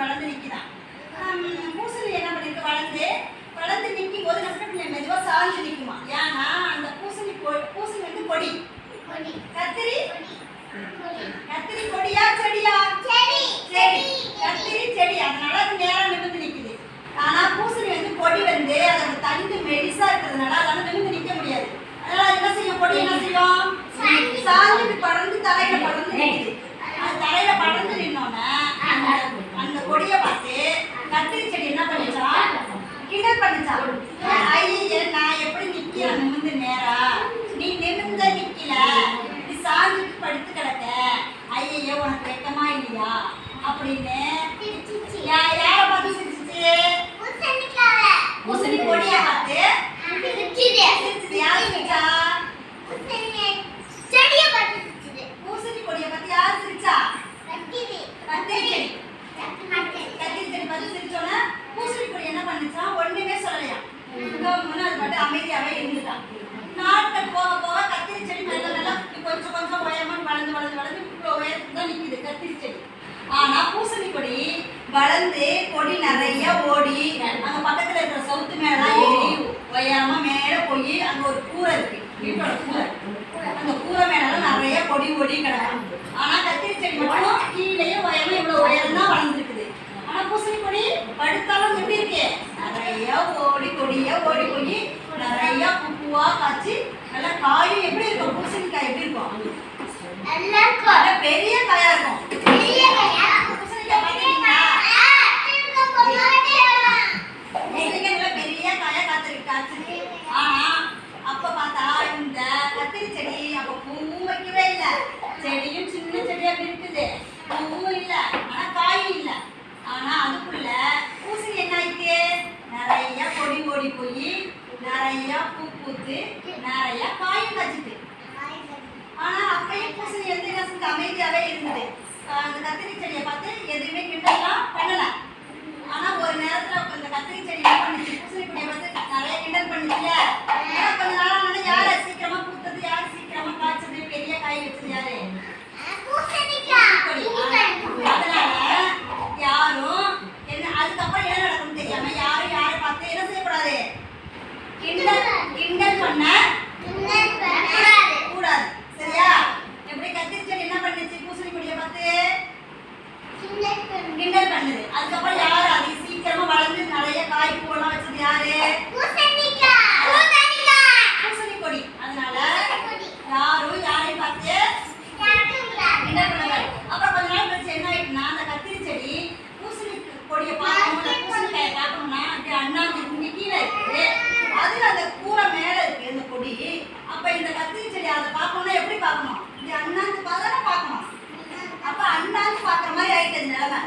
வளர்ந்து நிற்கிறான். பூசணி என்ன பண்ணிருக்கு, வளர்ந்து வளர்ந்து நிற்கும் போது நம்ம மெதுவாக சாஞ்சு நிற்குமா. ஏன்னா அந்த பூசணி வந்து கொடி. கத்திரி கத்திரி கொடியா செடியா? செடி. கத்திரி செடி, அதனால அது நேரம் நிமிர்ந்து நிற்குது. ஆனா பூசணி வந்து கொடி வந்து அதோட தண்டு மெலிசா இருக்கிறதுனால அதால நிமிர்ந்து நிற்க முடியாது. அதனால என்ன செய்யும், கொடி என்ன செய்யும், சாஞ்சு படர்ந்து தரையில படர்ந்து நிற்குது. அது தரையில படர்ந்து நின்னோன்னே அந்த கொடியை பார்த்து கத்திரி செடி என்ன பண்ணிச்சா, கிண்டல் பண்ணிச்சான். ஐயே, நான் எப்படி நிக்கிறேன் நிமிர்ந்து நேரா, நீ நிமிர்ந்த நிக்கல, நீ சாஞ்சிட்டு படுத்து கிடக்க, ஐயோ உனக்கு வெக்கமா இல்லையா அப்படின்னு யார பார்த்து சிரிச்சிச்சு? பூசணி கொடியை பார்த்து சிரிச்சிச்சு. யாரு சிரிச்சா? பூசணி கொடியை பார்த்து யார் சிரிச்சா? கத்திரி செடி. கத்திரி செடி பார்த்து சிரிச்சோன்னா பூசணி கொடி என்ன பண்ணுச்சா, ஒண்ணுமே சொல்லலையா, அது மட்டும் அமைதியாவே இருந்துட்டான். நாட்கள் போக போக கத்திரி செடி மெல்ல மெல்ல கொஞ்சம் கொஞ்சம் உயரமா வளர்ந்து வளர்ந்து வளர்ந்து இவ்வளோ உயரத்துக்கு தான் நிற்குது கத்திரி செடி. ஆனா பூசணி கொடி வளர்ந்து கொடி நிறைய ஓடி அங்க பக்கத்துல இருக்கிற சவுத்து மேலாம் ஏறி உயரமா மேல போய் அங்க ஒரு கூரை இருக்கு, வீட்டோட கூரை. அந்த கூரை மேலாம் நிறைய கொடி ஓடி கிடக்கும். ஆனா கத்திரி செடி மட்டும் கீழேயே உயரமா இவ்வளவு உயரம் தான் வளர்ந்துருக்குது. ஆனா பூசணி கொடி படுத்தாலும் எப்படி இருக்கு, நிறைய ஓடி கொடியா ஓடி போய் நிறைய பூவா காய்ச்சி நல்லா காயும் எப்படி இருக்கும், பூசணிக்காய் எப்படி இருக்கும், பெரிய காயா இருக்கும். பூசணிக்காய் பாத்தீங்களா, பூசணிக்காய் நல்லா பெரிய காயா காய்ச்சிருக்கு. ஆனா அப்ப பார்த்தா இந்த கத்திரி செடி அப்ப பூவும் வைக்கவே இல்லை, செடியும் சின்ன செடியா இருக்குது, பூவும் இல்லை, ஆனா காயும் இல்லை. ஆனா அதுக்குள்ள பூசணி என்ன ஆயிட்டு, நிறைய கொடி ஓடி போய் நிறைய பூ பூத்து நிறைய காயும் காய்ச்சிட்டு. ஆனா அப்பயும் பூசணி வந்து என்ன செஞ்சு அமைதியாவே இருந்தது. அந்த கத்திரி செடியை பார்த்து எதுவுமே கிண்டல்லாம் பண்ணல. ஆனா ஒரு நேரத்துல இந்த கத்திரி செடி என்ன பண்ணிச்சு, பூசணி கொடியை பார்த்து நிறைய கிண்டல் பண்ணிச்சுல. கொஞ்ச நாளா யாரு சீக்கிரமா பூத்தது, யாரு சீக்கிரமா காய்ச்சது, பெரிய காய் வச்சது யாரு, அதனால யாரும் என்ன அதுக்கப்புறம் என்ன நடக்கும் தெரியாம யாரும் யாரை பார்த்து என்ன செய்யக்கூடாது, கிண்டல் பண்ண கூடாது. சரியா? எப்படி கத்திரி செடி என்ன பண்ணுச்சு, பூசணி கொடியை பார்த்து கிண்டல் பண்ணுது. அதுக்கப்புறம் யாரு அது சீக்கிரமா வளர்ந்து நிறைய காய் பூவெல்லாம் வச்சது யாரு, பூசணி கொடி. அதனால யாரும் யாரையும் பார்த்து கிண்டல் பண்ணாங்க. அப்புறம் கொஞ்ச நாள் கழிச்சு என்ன ஆயிட்டுனா, அந்த கத்திரி செடி பூசணி கொடியை பார்க்கணும், பூசணிக்காயை பார்க்கணும்னா அப்படி அண்ணாந்து இங்க கீழே இருக்கு, அது அந்த கூரை மேல இருக்கு இந்த கொடி. அப்ப இந்த கத்திரி செடி அதை பார்க்கணும்னா எப்படி பார்க்கணும், இது அண்ணாந்து பார்த்தானே பார்க்கணும். அப்ப அண்ணாந்து பார்க்குற மாதிரி ஆயிட்டு நிலைமை.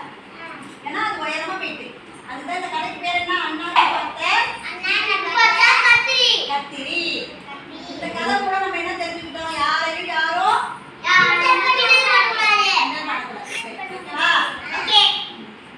ஏன்னா அது உயரமா போயிட்டு, அதுதான் இந்த கடைக்கு பேர் என்ன, அண்ணாந்து பார்த்த